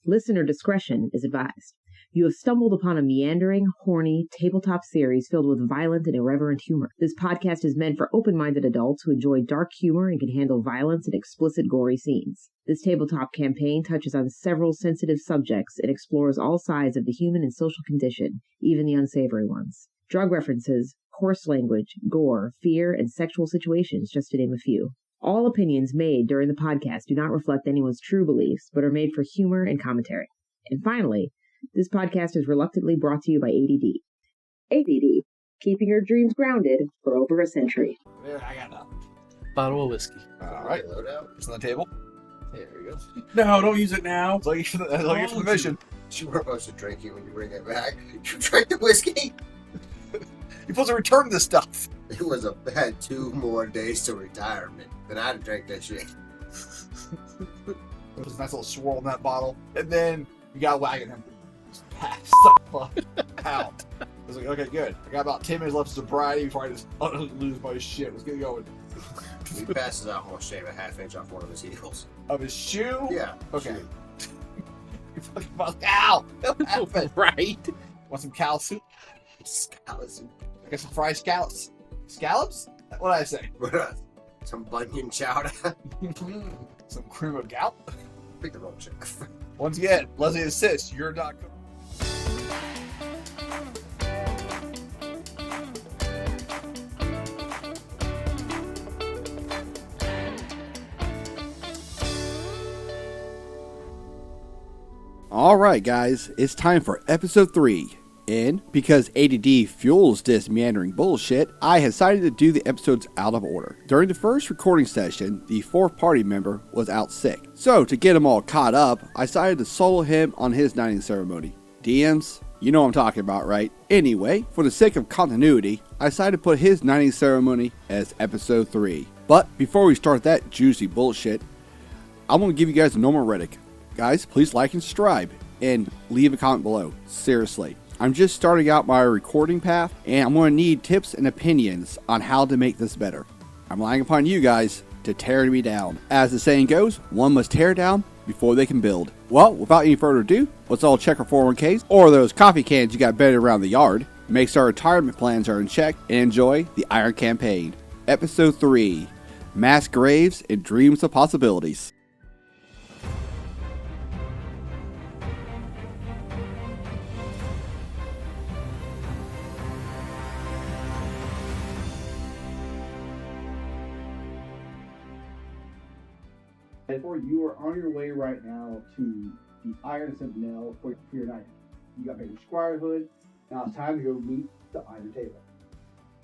Listener discretion is advised. You have stumbled upon a meandering, horny, tabletop series filled with violent and irreverent humor. This podcast is meant for open-minded adults who enjoy dark humor and can handle violence and explicit gory scenes. This tabletop campaign touches on several sensitive subjects and explores all sides of the human and social condition, even the unsavory ones. Drug references, coarse language, gore, fear, and sexual situations, just to name a few. All opinions made during the podcast do not reflect anyone's true beliefs, but are made for humor and commentary. And finally, this podcast is reluctantly brought to you by ADD. ADD, keeping your dreams grounded for over a century. There, I got that. Bottle of whiskey. All right, load out. It's on the table. There we go. No, don't use it now. It's like it's the mission. You were supposed to drink it when you bring it back. You drank the whiskey? You're supposed to return this stuff. It was a bad 2 more days to retirement. Then I'd drink that shit. There was a nice little swirl in that bottle. And then you got wagging him. Just passed the fuck out. I was like, okay, good. I got about 10 minutes left of sobriety before I just lose my shit. Let's get going. He passes out, I'm gonna shave a half-inch off one of his heels. Of his shoe? Yeah. Okay. Shoe. You fucking about ow! What happened? Right? Want some cow soup? Scallops. I got some fried scallops. Scallops? What did I say? Some bunion chowder. Some cream of gout? Pick the wrong shit. Once again, Leslie insists you're not cook. Alright guys, it's time for episode 3. And because ADD fuels this meandering bullshit, I decided to do the episodes out of order. During the first recording session, the 4th party member was out sick. So to get him all caught up, I decided to solo him on his knighting ceremony. DMs, you know what I'm talking about, right? Anyway, for the sake of continuity, I decided to put his knighting ceremony as episode 3. But before we start that juicy bullshit, I'm going to give you guys a normal Reddit. Guys, please like and subscribe, and leave a comment below. Seriously. I'm just starting out my recording path, and I'm going to need tips and opinions on how to make this better. I'm relying upon you guys to tear me down. As the saying goes, one must tear down before they can build. Well, without any further ado, let's all check our 401ks, or those coffee cans you got buried around the yard, make sure our retirement plans are in check, and enjoy the Iron Campaign. Episode 3, Mass Graves and Dreams of Possibilities. Therefore, you are on your way right now to the Iron Sentinel for your night. You got your squire hood. Now it's time to go meet the Iron Table.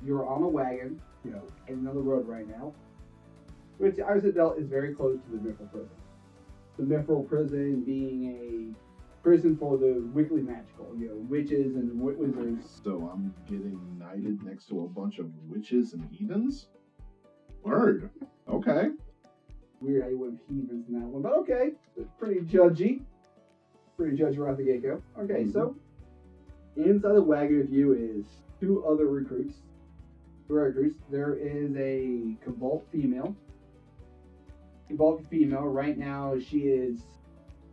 You're on a wagon, heading on the road right now. Which the Iron Sentinel is very close to the Mithril Prison. The Mithril Prison being a prison for the wickedly magical, witches and wizards. So I'm getting knighted next to a bunch of witches and heathens? Word. Okay. Weird how you went heathens in that one, but okay. Pretty judgy. Pretty judgy right off the get-go. Okay, So inside the wagon with you is 2 other recruits. There is a Cobalt female. Right now, she is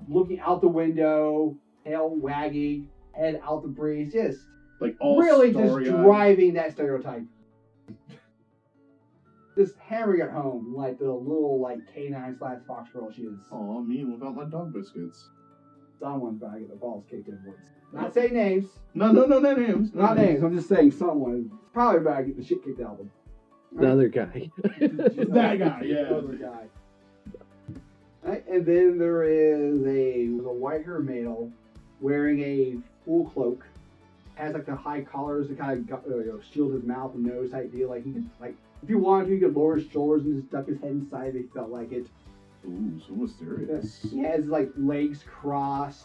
looking out the window, tail wagging, head out the breeze, just like all really just driving that stereotype. Just hammering it home like the little canine / fox girl she is. Aw, me without my dog biscuits. Someone's about to get their balls kicked in once. Not saying names. No names. Not names. I'm just saying someone probably about to get the shit kicked out of them. The other guy. That guy, yeah. The other guy. Right, and then there is a white-haired male wearing a full cloak. Has the high collars to kind of shield his mouth and nose type deal. He can if you wanted to, you could lower his shoulders and just duck his head inside if he felt like it. Ooh, so mysterious. He has legs crossed.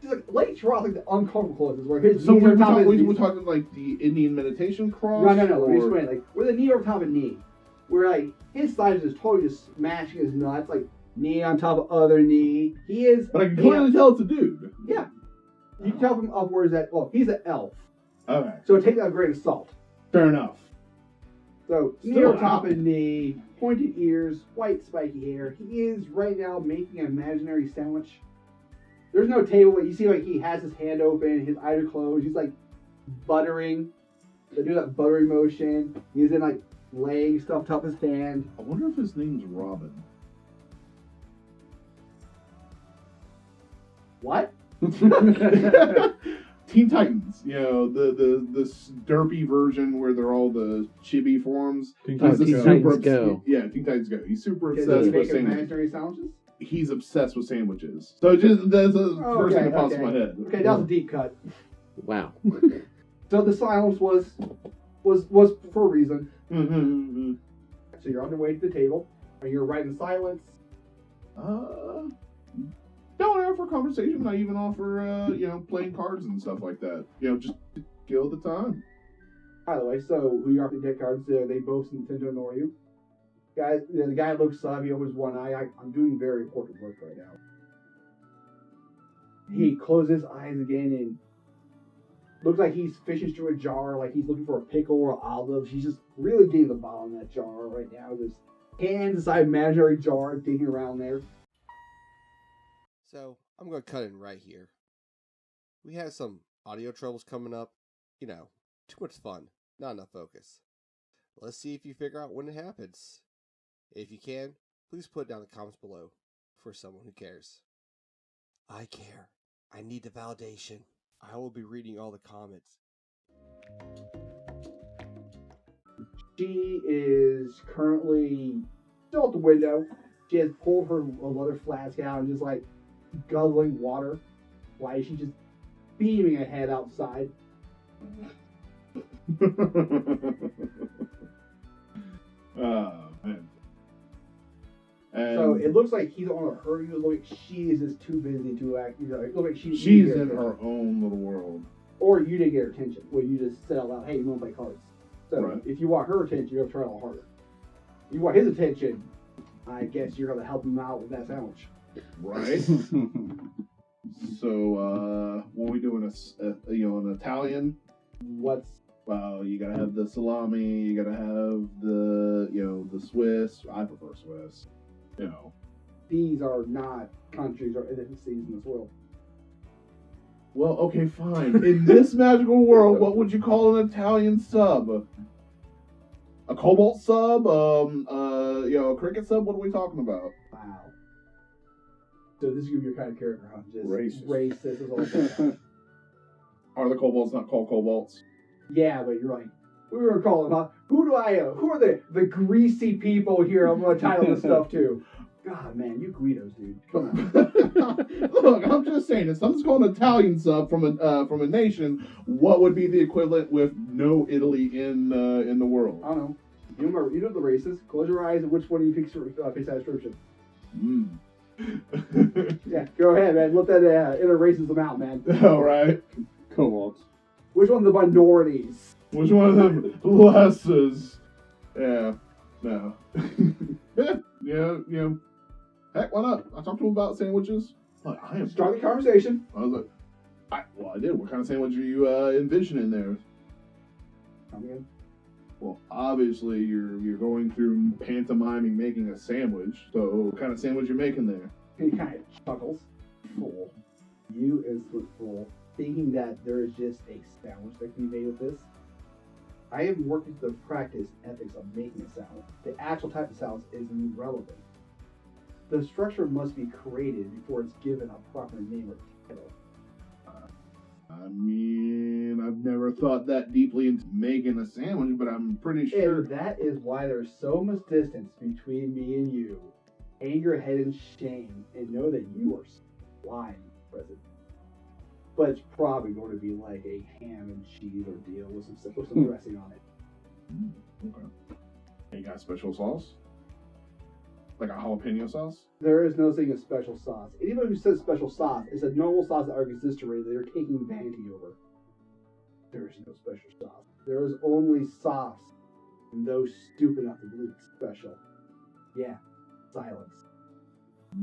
Just legs crossed the uncomfortable clothes where his So knees are top of his we're talking the Indian meditation cross? No. Let me explain. Where the knee over top of knee. Where his side is totally just smashing his nuts, knee on top of other knee. He is. But I can clearly tell it's a dude. Yeah. You can tell from upwards that he's an elf. Okay. So take that with a grain of salt. Fair enough. So near top of knee, pointed ears, white spiky hair. He is right now making an imaginary sandwich There's no table, but you see like he has his hand open, his eyes are closed. He's like buttering. They do that buttering motion. He's in like legs stuffed up his hand. I wonder if his name's Robin. What? Teen Titans, you know, the derpy version where they're all the chibi forms. Teen He's Titans Go. Yeah, Teen Titans Go. He's super Does obsessed he with make sandwiches. imaginary sandwiches? He's obsessed with sandwiches. So just that's the first thing that pops in my head. Okay, that was a deep cut. Wow. So the silence was for a reason. Mm-hmm. So you're on your way to the table, and you're right in silence. Don't offer conversation. I even offer, playing cards and stuff like that. Just to kill the time. By the way, so who you offer the deck cards? They both tend to annoy you. Guys, the guy looks up. He opens one eye. I'm doing very important work right now. He closes his eyes again and looks like he's fishing through a jar, like he's looking for a pickle or olives. He's just really getting the bottom of that jar right now. His hands inside imaginary jar, digging around there. So, I'm going to cut in right here. We have some audio troubles coming up. Too much fun, not enough focus. Let's see if you figure out when it happens. If you can, please put it down in the comments below for someone who cares. I care. I need the validation. I will be reading all the comments. She is currently still at the window. She has pulled her leather flask out and just like guzzling water. Why she's just beaming ahead outside. Oh, man. And So it looks like he don't want to hurt you. It looks like she is just too busy to act. It looks like she's in her own little world. Or you didn't get her attention. Well, you just said out loud, "Hey, you want to play cards?" So Right. if you want her attention, you have to try a little harder. If you want his attention, I guess you're gonna help him out with that sandwich. Right. So, what are we doing? An Italian? What's Well, you gotta have the salami. You gotta have the Swiss. I prefer Swiss. These are not countries or ethnicities in this world. Well, okay, fine. In this magical world, what would you call an Italian sub? A cobalt sub? A cricket sub? What are we talking about? Wow. So this is gonna be your kind of character, huh? Just Racist. Racist is all that. Are the kobolds not called kobolds? Yeah, but you're like, we were gonna call them out. Who are the greasy people here I'm gonna title this stuff to? God, man, you Guidos, dude. Come on. Look, I'm just saying, if something's called an Italian sub from a nation, what would be the equivalent with no Italy in the world? I don't know. You know the races. Close your eyes and which one do you fix that description? Yeah, go ahead, man. Let that inner racism out, man. All right. Kobolds. Which one's the minorities? Which one of them lesses? Yeah. No. Yeah. Heck, why not? I talked to him about sandwiches. Like, I am. Start the conversation. I was like, I did. What kind of sandwich are you envisioning there? Come again. Well, obviously you're going through pantomiming making a sandwich. So, what kind of sandwich you making there? He kind of chuckles. Fool. You is fool. Thinking that there is just a sandwich that can be made with this. I am working to the practice ethics of making a sandwich. The actual type of sandwich is irrelevant. The structure must be created before it's given a proper name or title. I mean, I've never thought that deeply into making a sandwich, but I'm pretty sure. And that is why there's so much distance between me and you. Hang your head in shame and know that you are lying, President. But it's probably going to be like a ham and cheese ordeal with some dressing on it. Okay. You got special sauce? Like a jalapeno sauce? There is no thing of special sauce. Anybody who says special sauce is a normal sauce that already exists already that they're taking vanity over. There is no special sauce. There is only sauce. And those stupid enough to believe it's special. Yeah. Silence.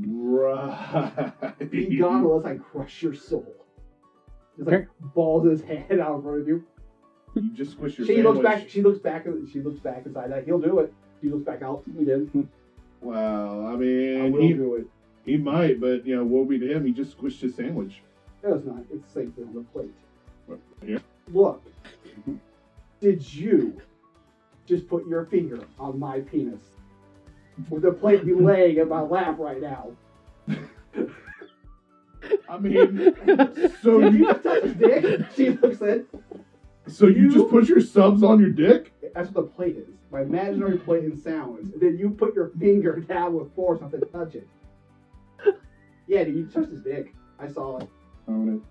Right. Be gone unless I crush your soul. Just like balls his head out in front of you. You just squish your She sandwich. looks back inside that. He'll do it. She looks back out again. Well, I I mean, will do it. He might, but, woe be to him. He just squished his sandwich. No, it's not. It's safe on the plate. What, here? Look. Did you just put your finger on my penis? With the plate be laying in my lap right now. I mean, so Did you you, just touch his dick? She looks at. so you just put your subs on your dick? That's what the plate is. My imaginary plate and sandwich. And then you put your finger down with force on to touch it. Yeah, dude, you touched his dick. I saw it. I mean,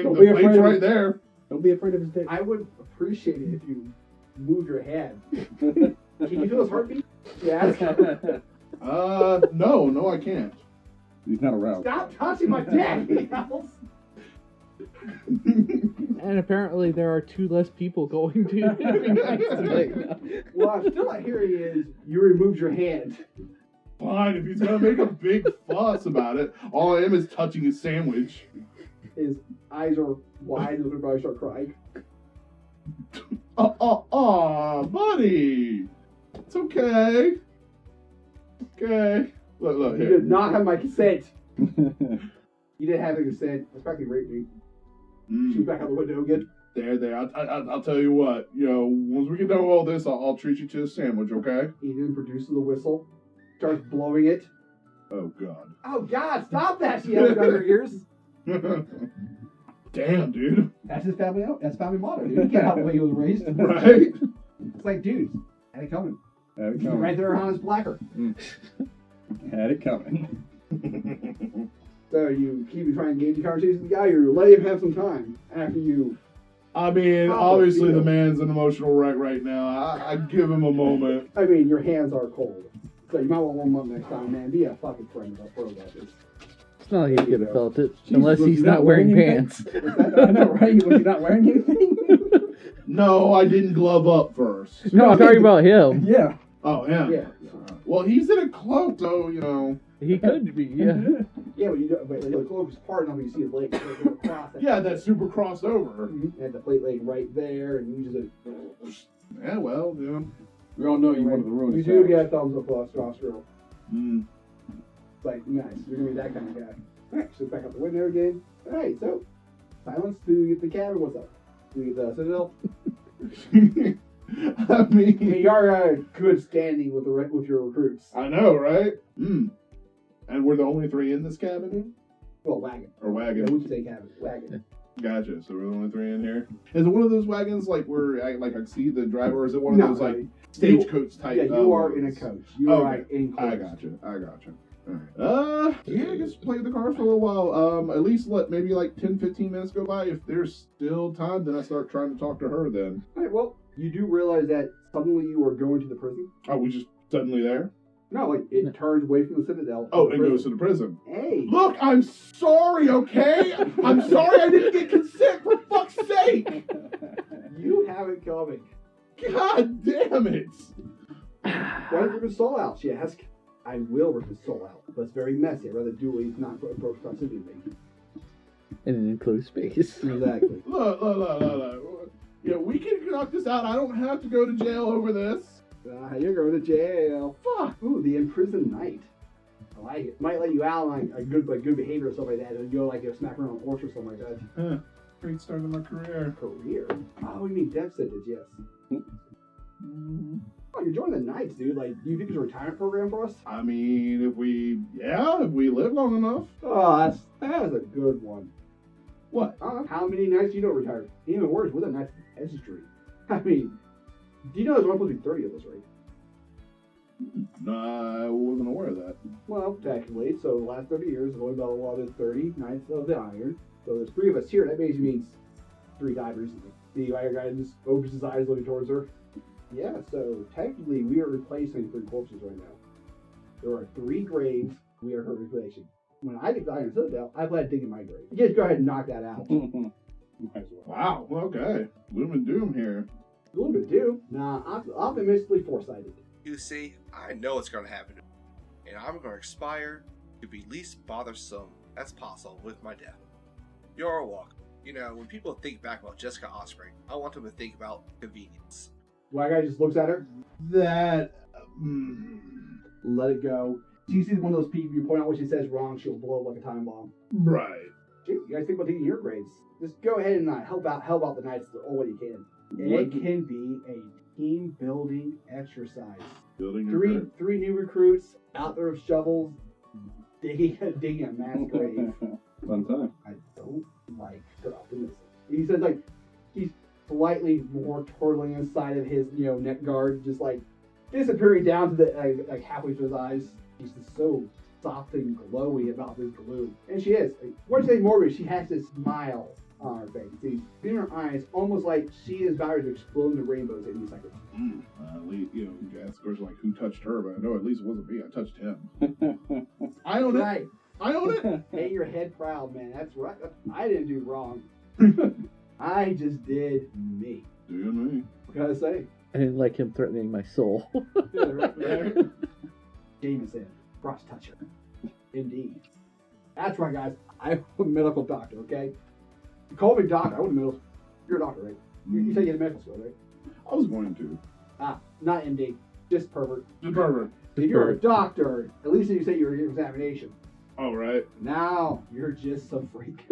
Don't the be afraid plate's of right it. there. Don't be afraid of his dick. I would appreciate it if you moved your head. Can you feel his heartbeat? Yeah. No, I can't. He's not around. Stop touching my dick! And apparently there are 2 less people going to today. Well, I'm still not hearing is you removed your hand. Fine, if he's gonna make a big fuss about it, all I am is touching his sandwich. His eyes are wide and he'll probably start crying. Buddy! It's okay. Okay. Look, You here. did not have my consent. You didn't have the consent. That's practically rape me. Shoot back out the window again. There. I'll tell you what. Once we get done with all this, I'll treat you to a sandwich, okay? He then produces the whistle, starts blowing it. Oh, God. Oh, God, stop that! She yells down her ears. Damn, dude. That's his family. That's family motto, dude. You can't help the way he was raised. Right? It's like, dudes, had it coming. Had it coming. Right there on his placker. Had it coming. So you keep trying to engage in conversation with the guy, you're letting him have some time after you. I mean, How obviously about the you? man's an emotional wreck right now. I'd give him a moment. I mean, your hands are cold. So you might want to warm up next time, man. Be a fucking friend about this. It's not like he could have felt it, Jesus, unless was he's he not not wearing wearing pants. I know, right? Was he not wearing anything? No, I didn't glove up first. No, I'm talking about him. Yeah. Oh, yeah. Yeah. Well, he's in a cloak, so, He could be, yeah. Yeah, but you don't, but the cloak is part enough, you see his legs. So go across that. Yeah, that's super crossed over. And the plate laying right there, and he uses it. Yeah, well, We all know you wanted to ruin You his do sandwich. get a thumbs up for Oscar. Mm. It's like, nice. You're gonna be that kind of guy. Alright, so back out the window again. Alright, so silence to get the cabin. What's up? Do you get the Citadel? I I mean, mean, you are good standing with with your recruits. I know, right? And we're the only 3 in this cabin? Well, wagon. Or Yeah, wagon? we can say cabin. Wagon. Gotcha. So we're the only 3 in here. Is it one of those wagons like where I see the driver, or is it one of those like stagecoach type? Yeah, you are in a coach. You are Okay. in I coach. gotcha. Alright. Yeah, I guess play the car for a little while. At least let maybe like 10-15 minutes go by. If there's still time, then I start trying to talk to her then. Alright, well, you do realize that suddenly you are going to the prison. Oh, we just suddenly there? No, like it turns away from the Citadel. Oh, to and the goes to the prison. Hey. Look, I'm sorry, okay? I'm sorry I didn't get consent, for fuck's sake! You have it coming. God damn it! Why don't you rip his soul out? She asked. I will rip his soul out, but it's very messy. I'd rather do it not put approach proximity to me. In an enclosed space. Exactly. Look. Yeah, we can knock this out. I don't have to go to jail over this. You're going to jail. Fuck. Ooh, the imprisoned knight. I like it. Might let you out on like good behavior or stuff like that, and go like smack around on a horse or something like that. Great start of my career. Career. Oh, you mean death sentence? Yes. Oh, you're joining the Knights, dude. Like, do you think it's a retirement program for us? I mean, if we live long enough. Oh, that's a good one. What? How many Knights do you know retired? Even worse, with a Knight's history. I mean, do you know there's only supposed to be 30 of us, right? No, I wasn't aware of that. Well, technically, so the last 30 years, going by the law, there's 30 Knights of the Iron. So there's 3 of us here. That basically means 3 died recently. The Iron guy just opens his eyes looking towards her. Yeah, so technically we are replacing 3 corpses right now. There are 3 graves we are her replacing. When I get the Iron Citadel, I plan to dig in my grave. Just go ahead and knock that out. Wow, okay. Gloom and doom here. Gloom and doom? Nah, I'm optimistically foresighted. You see, I know it's going to happen, and I'm going to expire to be least bothersome as possible with my death. You're welcome. You know, when people think back about Jessica Osprey, I want them to think about convenience. White guy just looks at her. That. Let it go. So you see one of those people you point out what she says wrong, she'll blow up like a time bomb. Right. Gee, you guys think about taking your grades? Just go ahead and help out the knights all what you can. What? It can be a team building exercise. Building Three new recruits out there with shovels, digging a mass grave. Fun time. I don't like her optimism. He says like he's slightly more twirling inside of his neck guard, just like disappearing down to the like halfway through his eyes. He's just so soft and glowy about this glue, and she is. What you say, Morbius? She has this smile on her face. See, in her eyes, almost like she is about to explode into rainbows any second. At least, you ask the question like, who touched her? But I know at least it wasn't me. I touched him. I own it. Right. I own it. Hang your head proud, man. That's right. I didn't do wrong. I just did me. Doing me. What can I say? I didn't like him threatening my soul. Yeah, right. Jameson, cross toucher. Indeed. That's right, guys. I'm a medical doctor, okay? You call me doctor. I wasn't a medical. You're a doctor, right? You said you had a medical school, right? I was going to. Not MD. Just pervert. Just pervert. If you're a doctor, at least you say you're your examination. All right. Now you're just some freak.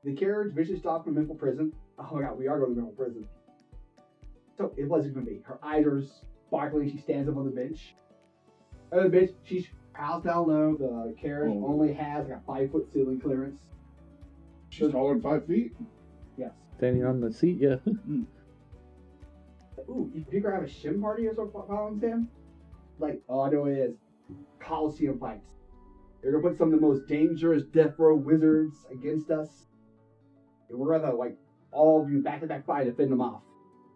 The carriage eventually stopped in a mental prison. Oh my god, we are going to mental prison. So it wasn't going to be. Her eyes are sparkling. She stands up on the bench. On the bench, she's housed down low. The carriage only has like a 5-foot ceiling clearance. She's taller than 5 feet? Yes. Standing on the seat, yeah. Ooh, you think we're having a shim party or something, Sam? Like, oh, I know what it is. Coliseum fights. They're gonna put some of the most dangerous death row wizards against us. And we're gonna all of you back-to-back fight to fend them off.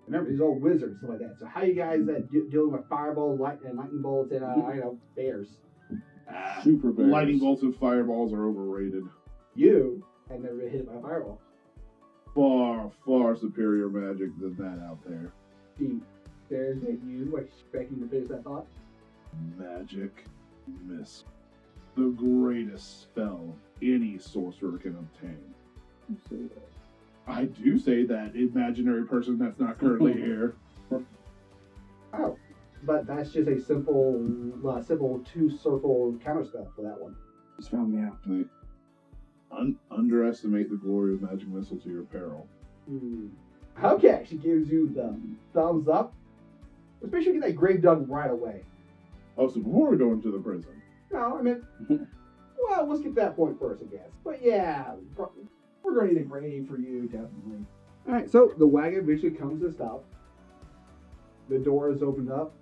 Remember, these old wizards, stuff like that. So how you guys dealing with fireballs, lightning bolts, and bears? Super bears. Lightning bolts and fireballs are overrated. You have never been hit by a fireball. Far, far superior magic than that out there. Gee, there's that you. I expect you to finish that thought. Magic miss. The greatest spell any sorcerer can obtain. You say that. I do say that imaginary person that's not currently here. Oh, but that's just a simple 2-circle counterspell for that one. Just found me out. Underestimate the glory of magic missile to your peril. Okay, she gives you the thumbs up. Especially if you get that grave dug right away. Oh, so before we go into the prison. No, I mean, well, let's get that point first, I guess. But yeah, we're going to need a grave for you, definitely. All right, so the wagon eventually comes to a stop. The door is opened up.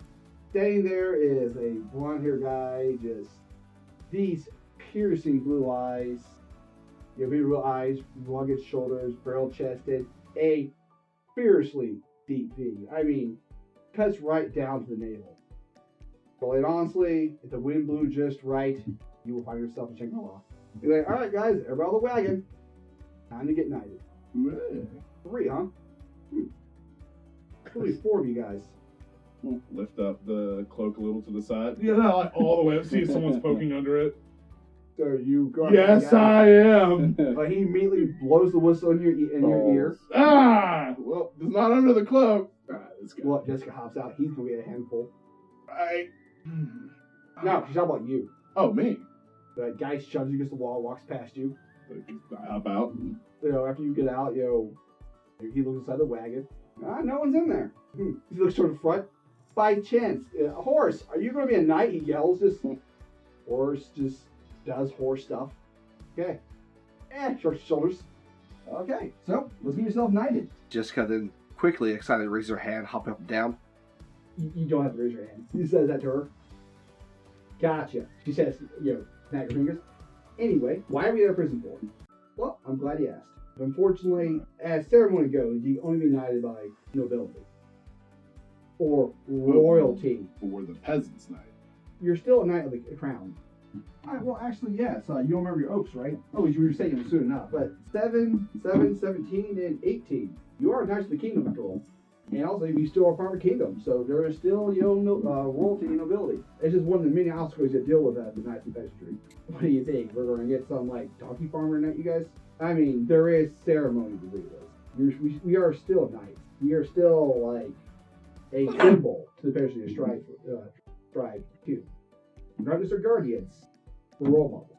Standing there is a blonde-haired guy, just these piercing blue eyes. You know, real eyes, rugged shoulders, barrel-chested, a fiercely deep V. I mean, cuts right down to the navel. But honestly, if the wind blew just right, you will find yourself in Shangri-La. You're like, all right, guys, everybody on the wagon. Time to get knighted. Hey. 3, huh? Only 4 of you guys. Lift up the cloak a little to the side. Yeah, like all the way up. See if someone's poking under it. So you go. Yes, I am. He immediately blows the whistle in your ear. Ah! Well, it's not under the cloak. This guy. Well, Jessica hops out. He's gonna be a handful. Right. No, she's talking about you. Oh, me. The guy shoves you against the wall, walks past you. I hop out. After you get out, he looks inside the wagon. No one's in there. He looks toward the front. By chance, horse, are you going to be a knight? He yells. Horse just does horse stuff. Okay. Shrugs his shoulders. Okay, so let's get yourself knighted. Jessica then quickly, excited, raises her hand, hop up and down. You don't have to raise your hand. He says that to her. Gotcha. She says, snap your fingers. Anyway, why are we at a prison for? Well, I'm glad you asked. Unfortunately, as ceremony goes, you can only be knighted by nobility. Or royalty. Or the peasant's knight. You're still a knight of the crown. Well, actually, yes. You don't remember your oaths, right? Oh, you were saying them soon enough. But 7, 17, and 18. You are knights of the kingdom, after all. And also, you still are part of the kingdom. So there is still, royalty and nobility. It's just one of the many obstacles you deal with at the Knights of Peasantry. What do you think? We're going to get some, donkey farmer knight, you guys? I mean, there is ceremony to do this. We are still knights. We are still, a symbol to the peasantry strive to. not just our guardians, the role model.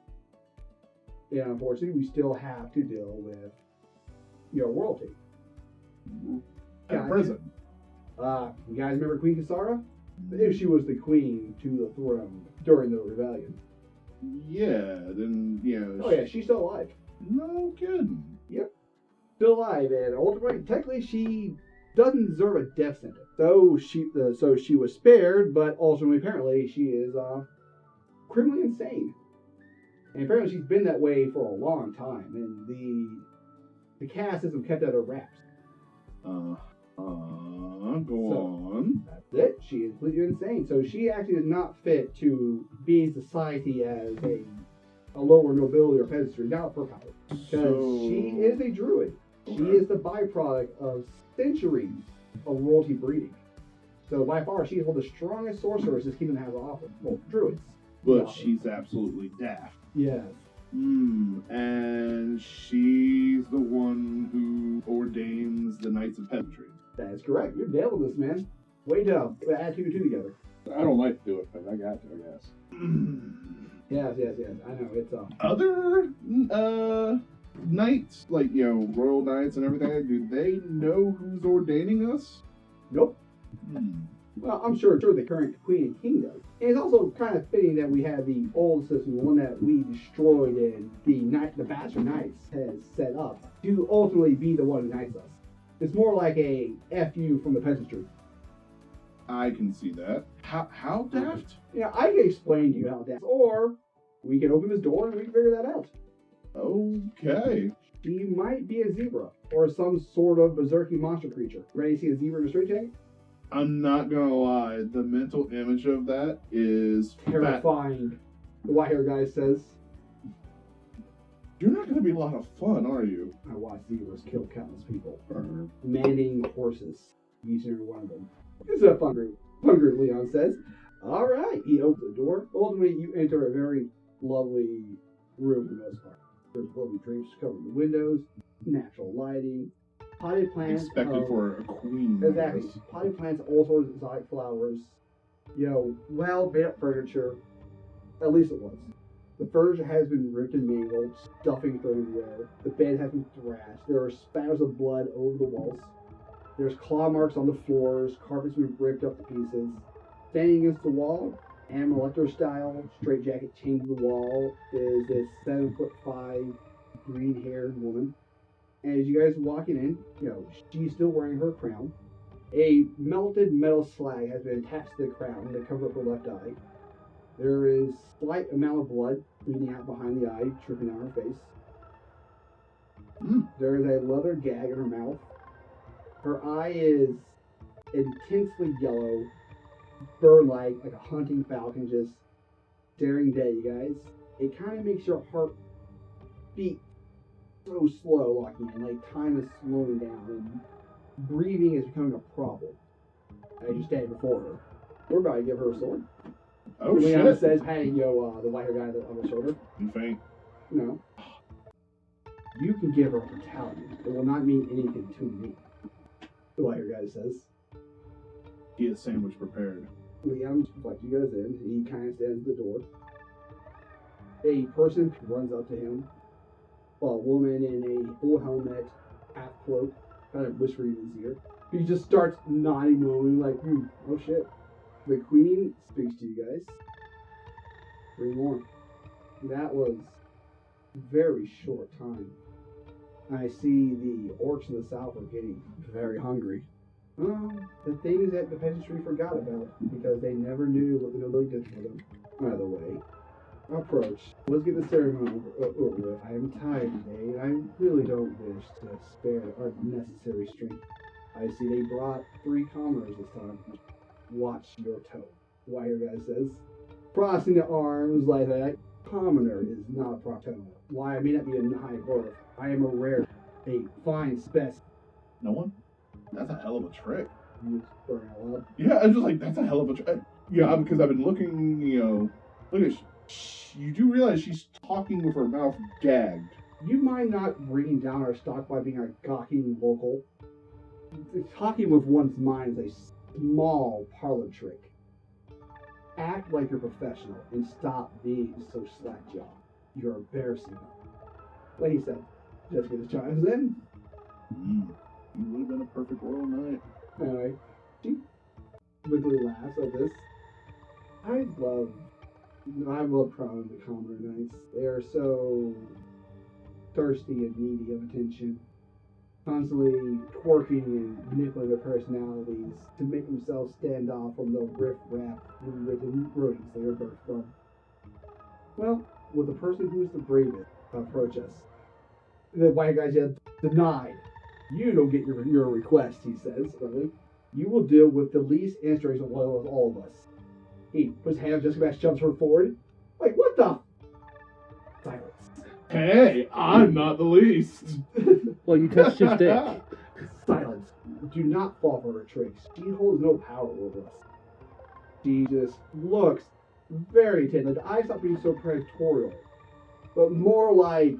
And unfortunately, we still have to deal with your royalty. At present. You guys remember Queen Kassara? If she was the queen to the throne during the rebellion. Yeah, then, Oh yeah, she's still alive. No kidding. Yep. Still alive, and ultimately, technically, she doesn't deserve a death sentence. So she was spared, but ultimately, apparently, she is criminally insane. And apparently, she's been that way for a long time, and the cast isn't kept out of wraps. Go on. That's it. She is completely insane. So she actually is not fit to be in society as a lower nobility or peasantry, not for power. Because she is a druid. She is the byproduct of centuries of royalty breeding. So by far, she is one of the strongest sorcerers this kingdom has to offer. Well, druids. But she's absolutely daft. Yes. And she's the one who ordains the Knights of Peasantry. That is correct. You're nailing this, man. Way to add 2 and 2 together. I don't like to do it, but I got to, I guess. Yes. I know, it's Other knights, like, royal knights and everything, do they know who's ordaining us? Nope. Well, I'm sure the current queen and king does. And it's also kind of fitting that we have the old system, the one that we destroyed and the Bastard Knights has set up to ultimately be the one who knights us. It's more like a FU from the peasantry. I can see that. How daft? Yeah, I can explain to you how daft. Or we can open this door and we can figure that out. Okay. She might be a zebra or some sort of berserky monster creature. Ready to see a zebra in a straight jacket? I'm not gonna lie, the mental image of that is terrifying. The white-haired guy says. You're not gonna be a lot of fun, are you? I watched zebras kill countless people. Manning horses. Each and every one of them. It's a fun group, Leon says. Alright, he opens the door. Ultimately, you enter a very lovely room for the most part. There's lovely drapes covering the windows, natural lighting, potted plants. Expected for a queen. Exactly. Potted plants, all sorts of exotic flowers. Well made up furniture. At least it was. The furniture has been ripped and mangled, stuffing thrown everywhere. The bed has been thrashed. There are spatters of blood over the walls. There's claw marks on the floors. Carpets have been ripped up to pieces. Standing against the wall, Animal Electro style, straight jacket chained to the wall, is this 7'5" green-haired woman. And as you guys are walking in, she's still wearing her crown. A melted metal slag has been attached to the crown to cover up her left eye. There is slight amount of blood bleeding out behind the eye, dripping down her face. There is a leather gag in her mouth. Her eye is intensely yellow, bird-like, like a hunting falcon, just staring dead, you guys. It kind of makes your heart beat so slow, locking in, like time is slowing down, and breathing is becoming a problem. As you stand before her. We're about to give her a sword. Oh, Leon shit. says, patting the white-haired guy on the shoulder. You faint. No. You can give her a battalion. It will not mean anything to me. The white-haired guy says. He has sandwich prepared. Leon invites you guys in. He kind of stands at the door. A person runs up to him. A woman in a full helmet, half cloak, kind of whispering in his ear. He just starts nodding knowingly, like, oh shit. The queen speaks to you guys. 3 more. That was very short time. I see the orcs in the south are getting very hungry. The things that the peasantry forgot about because they never knew what the nobility did for them. Either way, approach. Let's get the ceremony over with. I am tired today, and I really don't wish to spare our necessary strength. I see they brought 3 commoners this time. Watch your toe, the white guy says. Crossing the arms like that. Commoner is not a proper toe. Why, I may not be a high birth. I am a rare, a fine specimen. No one? That's a hell of a trick. You burn all up. Yeah, I was just like, that's a hell of a trick. Yeah, because I've been looking, look at you do realize she's talking with her mouth gagged. You mind not bringing down our stock by being a gawking local? Talking with one's mind is a small parlor trick. Act like you're professional and stop being so slack-jawed. You're embarrassing them. What he said. Jessica just chimes in. You would have been a perfect royal knight. Anyway, she quickly laughs at this. I love Crown the Commoner Knights. They are so thirsty and needy of attention, constantly twerking and manipulating their personalities to make themselves stand off from the riff-raff written rodents they are birthed from. Well, will the person who is the bravest approach us? The white guy said, denied. You don't get your request, he says, early. You will deal with the least answers of all of us. He puts his hand on Jessica back, shoves her forward. Like, what the? Silence. Hey, I'm not the least. Well, you touched his dick. Silence. Do not fall for her tricks. She holds no power over us. She just looks very timid. The eyes not being so predatory, but more like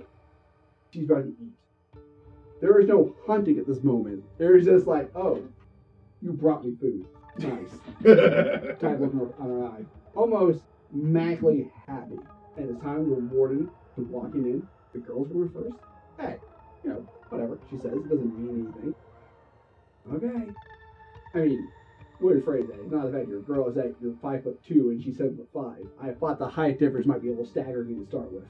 she's about to eat. There is no hunting at this moment. There is just like, oh, you brought me food. Nice. Tight look on her eye. Almost manically happy. And it's time the warden was walking in. The girls were first. Hey, whatever she says. It doesn't mean anything. Okay. I mean, what a phrase that. It's not the fact you're a girl, it's that you're 5'2" and she's 7'5". I thought the height difference might be a little staggering to start with.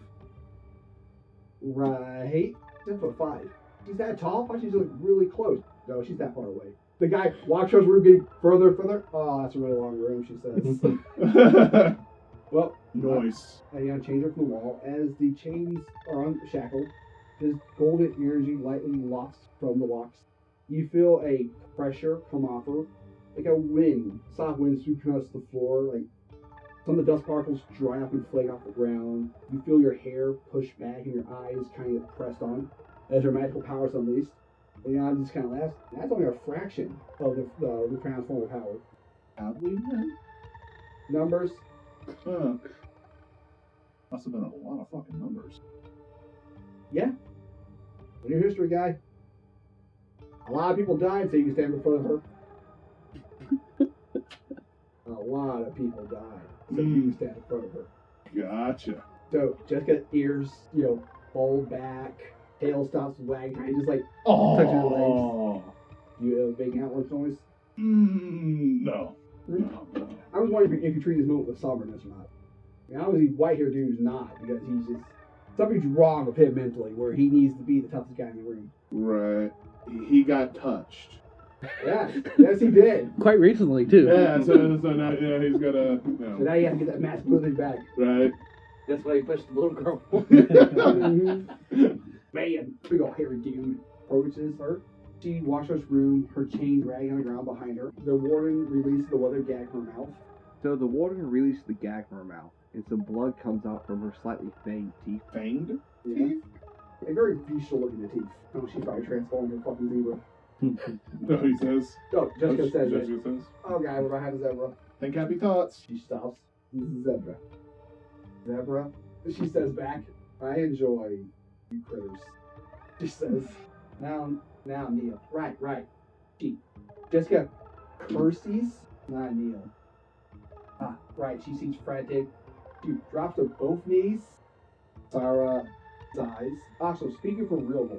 Right. 7'5". She's that tall? I thought she's like really close. No, she's that far away. The guy walks across the room, getting further. Oh, that's a really long room, she says. Well, Nice. I gotta change her from the wall. As the chains are unshackled, his golden energy lightly locks from the locks. You feel a pressure come off her, like a wind, soft wind sweeping across the floor. Like some of the dust particles dry up and flake off the ground. You feel your hair pushed back and your eyes kind of pressed on as her magical powers unleashed. And I just kind of laughs. That's only a fraction of the transformer power. Oddly then. Numbers. Huh. Must have been a lot of fucking numbers. Yeah. When you're a history guy, a lot of people died so you can stand in front of her. A lot of people died so you can stand in front of her. Gotcha. So Jessica's ears, fold back, tail stops wagging, kind of just like Oh. touching her legs. You have a big outward noise? No. No. I was wondering if you treat this moment with somberness or not. I mean, obviously, white-haired dude's not, because he's just... Something's wrong with him mentally, where he needs to be the toughest guy in the room. Right. He got touched. Yeah, yes he did. Quite recently, too. Yeah, so now he's got a... So now you have to get that masculinity back. Right. That's why he pushed the little girl. Man, big ol' hairy dude approaches her. She walks across the room, her chain dragging on the ground behind her. The warden releases the leather gag from her mouth. So the warden releases the gag from her mouth, and some blood comes out from her slightly fanged teeth. Fanged? Yeah. A very bestial looking teeth. Oh, she's probably transformed into a fucking zebra. No, he says. Oh, Jessica says it. Jessica says. Oh, guy, we're behind the zebra. Think happy thoughts. She stops. This is zebra. Zebra? She says back, I enjoy you critters. She says, now, Neil. Right. She. Jessica curses, not Neil. Ah, right. She seems frantic. She drops to both knees. Sarah's eyes. Also, speaking for real voice.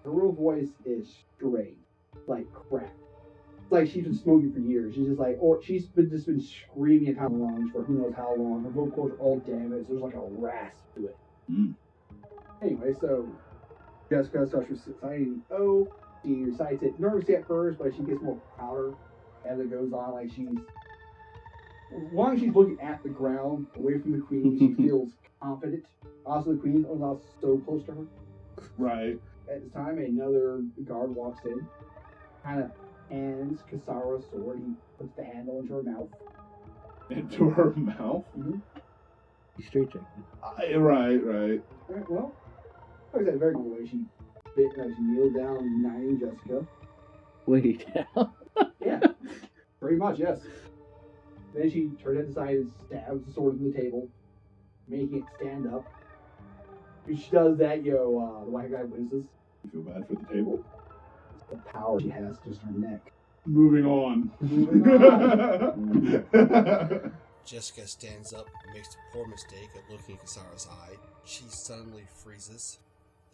Her real voice is strange. Like crack. It's like she's been smoking for years. She's just like, or she's just been screaming at top of lungs for who knows how long. Her vocal cords are all damaged. There's like a rasp to it. Anyway, so Jessica starts reciting O. She recites it nervously at first, but she gets more prouder as it goes on. Like as long as she's looking at the ground, away from the queen, she feels confident. Also, the queen is not so close to her. Right. At this time, another guard walks in, kind of hands Kassara's sword. He puts the handle into her mouth. Into her mouth? Mm-hmm. He's straight checking. Right. Right, well, like I said, very cool way. She kneeled down, knighting Jessica. Lay down. Yeah, pretty much, yes. Then she turns it aside and stabs the sword into the table, making it stand up. When she does that, the white guy winces. You feel bad for the table? The power she has just her neck. Moving on. Jessica stands up and makes the poor mistake of looking at Kassara's eye. She suddenly freezes.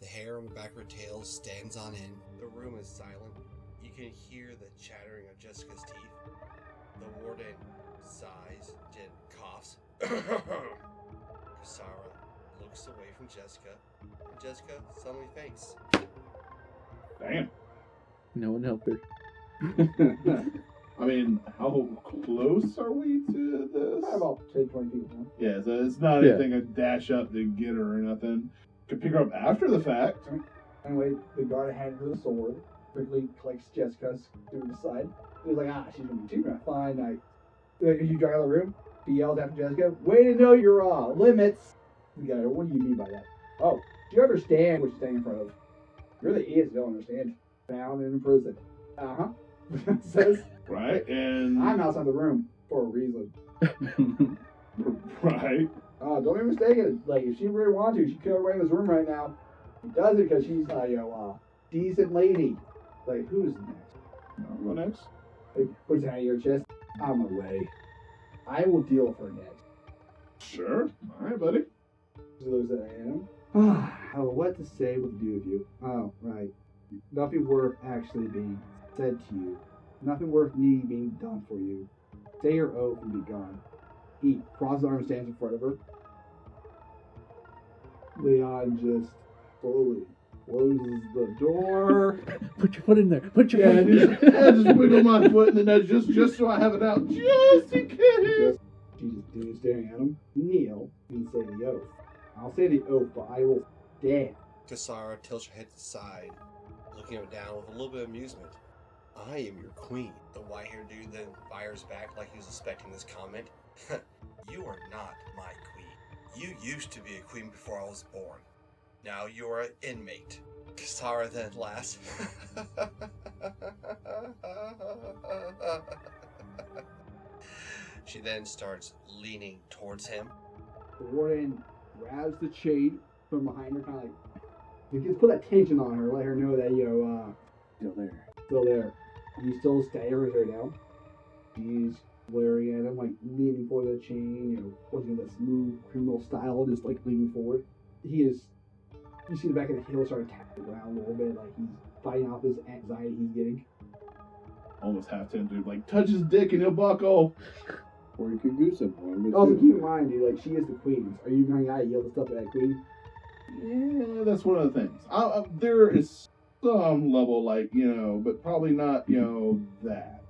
The hair on the back of her tail stands on end. The room is silent. You can hear the chattering of Jessica's teeth. The warden sighs and coughs. Kassara looks away from Jessica, and Jessica suddenly faints. Damn. No one helped her. I mean, how close are we to this? About 10, 20 feet now. Yeah, so it's not anything to dash up to get her or nothing. Could pick her up after the fact. Anyway, the guard handed her the sword. Quickly collects Jessica to the side. He was like, she's gonna be too rough. Fine. You drive out of the room. He yells after Jessica, "Way to know your limits." The guy, what do you mean by that? Oh, do you understand what you're standing in front of? You're the idiots who don't understand. Found and in prison. Says, right, and I'm outside the room for a reason. Right. Don't be mistaken. Like, if she really wanted to, she could everybody in this room right now. She does it because she's a decent lady. Like, who's next? I'll go next. Like, puts it out of your chest. I'm away. I will deal with her next. Sure. All right, buddy. She looks at him. What to say, what to do with you? Oh, right. Nothing worth actually being said to you. Nothing worth me being done for you. Say your oath and be gone. He crosses arms, stands in front of her. Leon just slowly closes the door. Put your foot in there. Put your foot in there. Just wiggle my foot in the nudge just so I have it out, just in case. She just dude staring at him. Kneel and say the oath. I'll say the oath, but I will stand. Kassara tilts her head to the side, looking him down with a little bit of amusement. I am your queen. The white-haired dude then fires back like he was expecting this comment. You are not my queen. You used to be a queen before I was born. Now you are an inmate. Kassara then laughs. She then starts leaning towards him. The warden grabs the chain from behind her, kind of like, he just put that tension on her, let her know that, still there. He still staggers her down. She's glaring at him, like, leaning for the chain, looking at that smooth criminal style, just, like, leaning forward. You see the back of the heel start to tap the ground a little bit, like he's fighting off this anxiety he's getting. Almost half tempted, like, touch his dick and he'll buckle. Or you could goose him. Also, keep in mind, dude, like, she is the queen. Are you going to yell the stuff at that queen? Yeah, that's one of the things. There is some level, like, but probably not, that.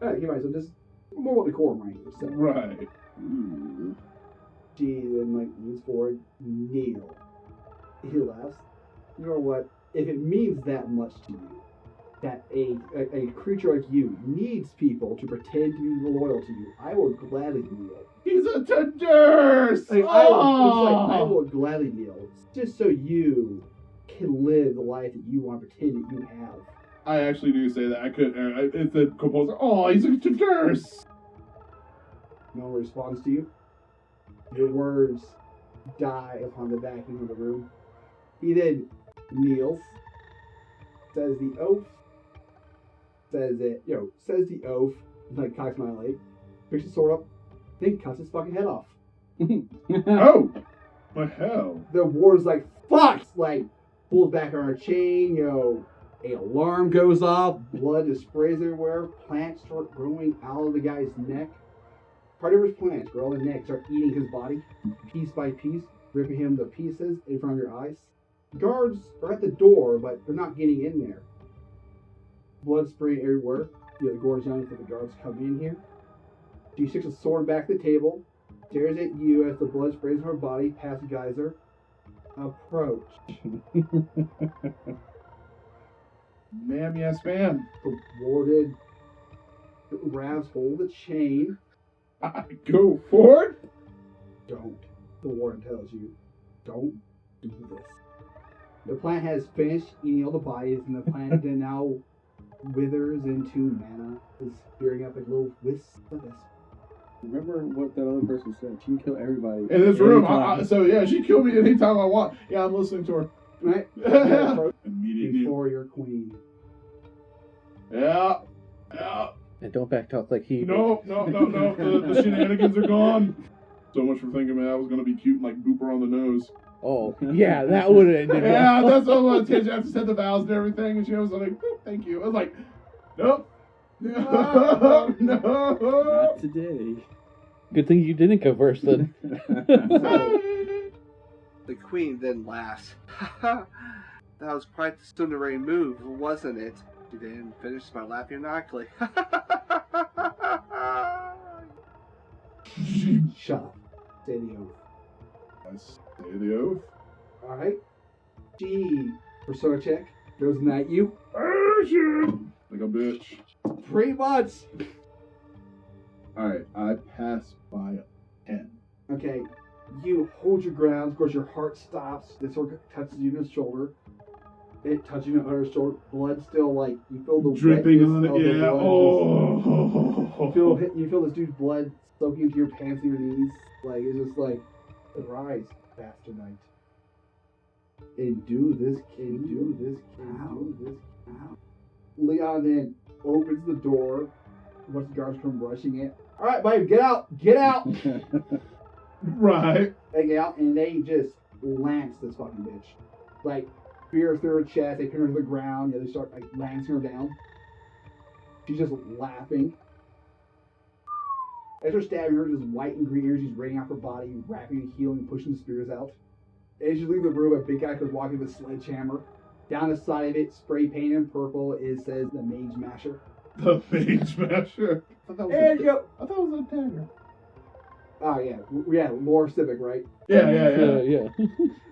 Alright, keep in mind, so just more about decorum right here. So. Right. She then, like, leans forward, kneel. He laughs. You know what? If it means that much to you, that a creature like you needs people to pretend to be loyal to you, I will gladly kneel. He's a Tadurst! I will gladly kneel, just so you can live the life that you want to pretend that you have. I actually do say that. I could. It's the composer. Oh, he's a Tadurst! No one responds to you. Your words die upon the vacuum of the room. He then kneels, says the oath, says the oath, like cocks my leg, picks his sword up, then cuts his fucking head off. Oh! What the hell? The warden's like, fuck! Like, pulls back on her chain, a alarm goes off, blood just sprays everywhere, plants start growing out of the guy's neck. Part of his plants grow in the neck, start eating his body, piece by piece, ripping him to pieces in front of your eyes. Guards are at the door, but they're not getting in there. Blood spraying everywhere. The guards yelling for the guards to come in here. She sticks a sword back to the table, stares at you as the blood sprays her body past the geyser. Approach. Ma'am, yes, ma'am. The warden grabs hold of the chain. I go for it? Don't. The warden tells you, don't do this. The plant has finished eating all the bodies, and the plant then now withers into mana, is spearing up like little wisps of this. Remember what that other person said. She can kill everybody. In this room. She killed me anytime I want. Yeah, I'm listening to her. Right? Immediately. Before your queen. Yeah. And don't back talk like he. No. The shenanigans are gone. So much for thinking, man, I was gonna be cute and like boop her on the nose. Oh, yeah, that would have ended. Yeah, that's what I wanted to. I have to set the vows and everything, and she was like, oh, "Thank you." I was like, "Nope, no." Not today. Good thing you didn't go first then. The queen then laughs. That was quite the Sundere move, wasn't it? She then finished by laughing narcly. Shut up. Say the oath. I say the oath. Alright. G. Persona check. Doesn't that you? Like a bitch. Pretty much. Alright, I pass by a 10. Okay. You hold your ground. Of course, your heart stops. This sword touches you in the shoulder. It touches you on her shoulder. Blood still, like, you feel the Dripping wetness on it, of the yeah. blood Oh. you feel this dude's blood soaking into your pants and your knees. Like, it's just like, arise, bastard knight. And do this, and do this, and do this. Leon then opens the door. Once the guards come rushing in. Alright, babe, get out! Get out! Right. They get out and they just lance this fucking bitch. Like, spear through her chest, they pin her to the ground, they start like lancing her down. She's just laughing. As they're stabbing her, just white and green energies raining off her body, wrapping and healing and pushing the spears out. As you leave the room, a big guy comes walking with a sledgehammer. Down the side of it, spray painted in purple, it says the Mage Masher. The Mage Masher. I thought And it was a dagger. Oh yeah, Lore Civic, right? Yeah. Yeah.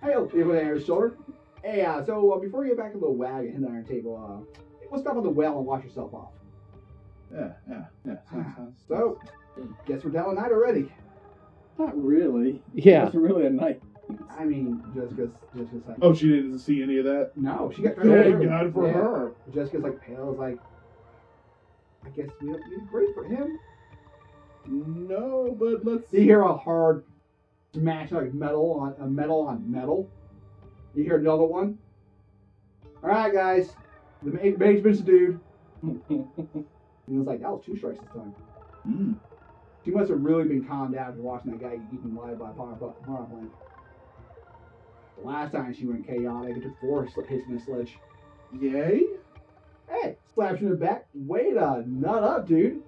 Hey, oh, you put it on your shoulder. Hey, so before you get back to the wagon and the iron table, let's stop at the well and wash yourself off. Yeah. Sounds- So, guess we're down the night already. Not really. Yeah. It's really a night. I mean, Jessica's like, Oh, she didn't see any of that? no, she got Thank God for her. Jessica's like pale, is like, I guess we don't need great for him. No, but let's. You hear a hard smash like metal on metal. You hear another one. All right, guys, the mage been subdued. And he was like, that was 2 strikes this time. Mm. She must have really been calmed down after watching that guy get eaten alive by a power plant. The last time she went chaotic, it took 4 hits in the sledge. Yay? Hey, slaps you in the back. Way to nut up, dude.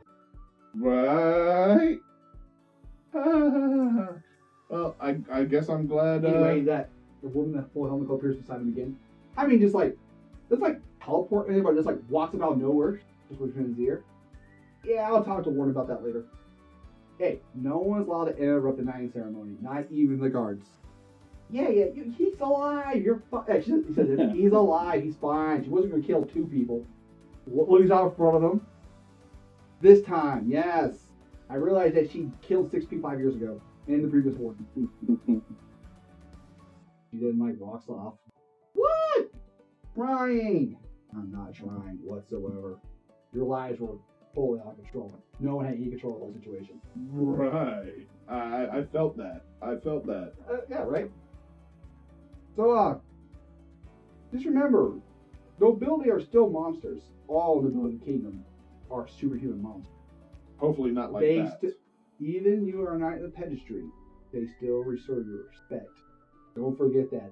Right. Well, I guess I'm glad. Anyway, that the woman that full helmet appears beside him again. I mean, just like teleport in, but just like walks him out of nowhere, just whispers in his ear. Yeah, I'll talk to Warren about that later. Hey, no one's allowed to interrupt the knighting ceremony, not even the guards. Yeah, he's alive. You're fine. He says, he's alive. He's fine. She wasn't going to kill 2 people. Look, he's out in front of them. This time, yes. I realized that she killed 6 people 5 years ago, and the previous warden. She then, walks off. What? Trying. I'm not trying whatsoever. Your lives were fully out of control. No one had any control of the whole situation. Right. I felt that. Yeah, right? So, just remember, nobility are still monsters. All nobility kingdom are superhuman monsters. Hopefully not like They that. even you are a knight of the pedestry, they still reserve your respect. Don't forget that.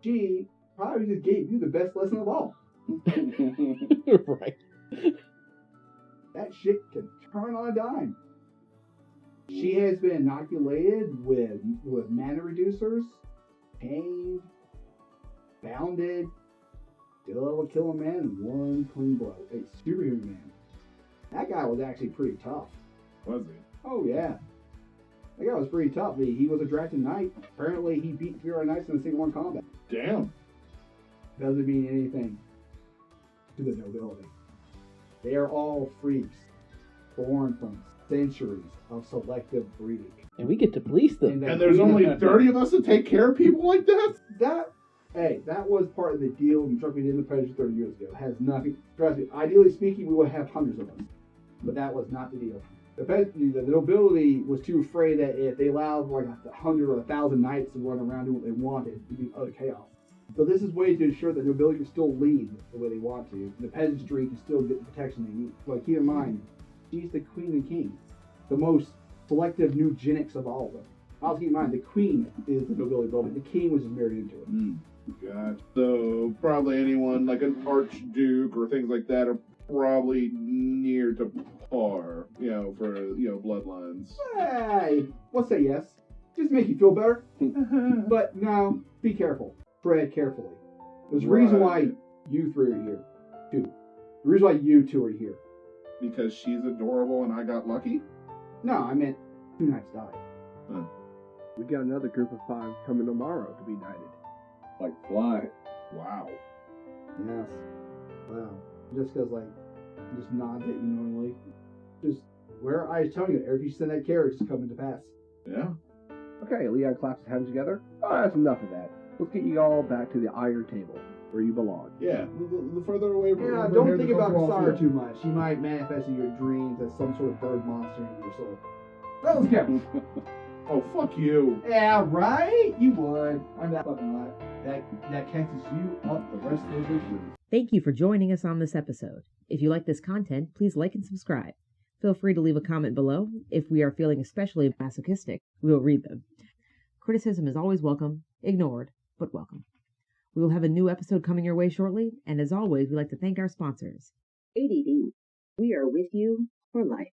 She probably just gave you the best lesson of all. Right. That shit can turn on a dime. She has been inoculated with mana reducers, chained, bounded, still able to kill a man in 1 clean blow. A superhuman man. That guy was actually pretty tough. Was he? Oh yeah. That guy was pretty tough. He was a drafted knight. Apparently he beat 3 other knights in a single 1 combat. Damn. Doesn't mean anything to the nobility. They are all freaks, born from centuries of selective breeding. And we get to police them. And there's only 30 of us to take care of people like that? That was part of the deal when Trumpy did the Predator 30 years ago. It has nothing. Trust me, ideally speaking, we would have hundreds of them. But that was not the deal. The nobility was too afraid that if they allowed 100 or 1,000 knights to run around doing what they wanted, it would be utter chaos. So this is ways to ensure that nobility can still lead the way they want to. And the peasantry can still get the protection they need. But keep in mind, She's the queen and king. The most selective eugenics of all of them. Also keep in mind, the queen is the nobility below, the king was just married into it. God. So probably anyone like an archduke or things like that are probably near to par, for bloodlines. Hey, let's say yes. Just make you feel better. But now, be careful. Tread carefully. There's a reason why you three are here, too. The reason why you two are here. Because she's adorable and I got lucky? No, I meant 2 knights died. Huh. We got another group of 5 coming tomorrow to be knighted. Like fly. Wow. Yes. Wow. Just because, just nods at you normally. Just where I was telling you, if you send that carriage, it's coming to pass. Yeah. Okay, Leon claps his hands together. Oh, that's enough of that. Let's get you all back to the iron table, where you belong. Yeah, the further away from Yeah, don't think about Kassara too much. She might manifest in your dreams as some sort of bird monster in your soul. So let's go. Oh, fuck you. Yeah, right? You would. I'm that fucking lot. That catches you up the rest of the week. Thank you for joining us on this episode. If you like this content, please like and subscribe. Feel free to leave a comment below. If we are feeling especially masochistic, we will read them. Criticism is always welcome, ignored, but welcome. We will have a new episode coming your way shortly, and as always, we'd like to thank our sponsors. ADD. We are with you for life.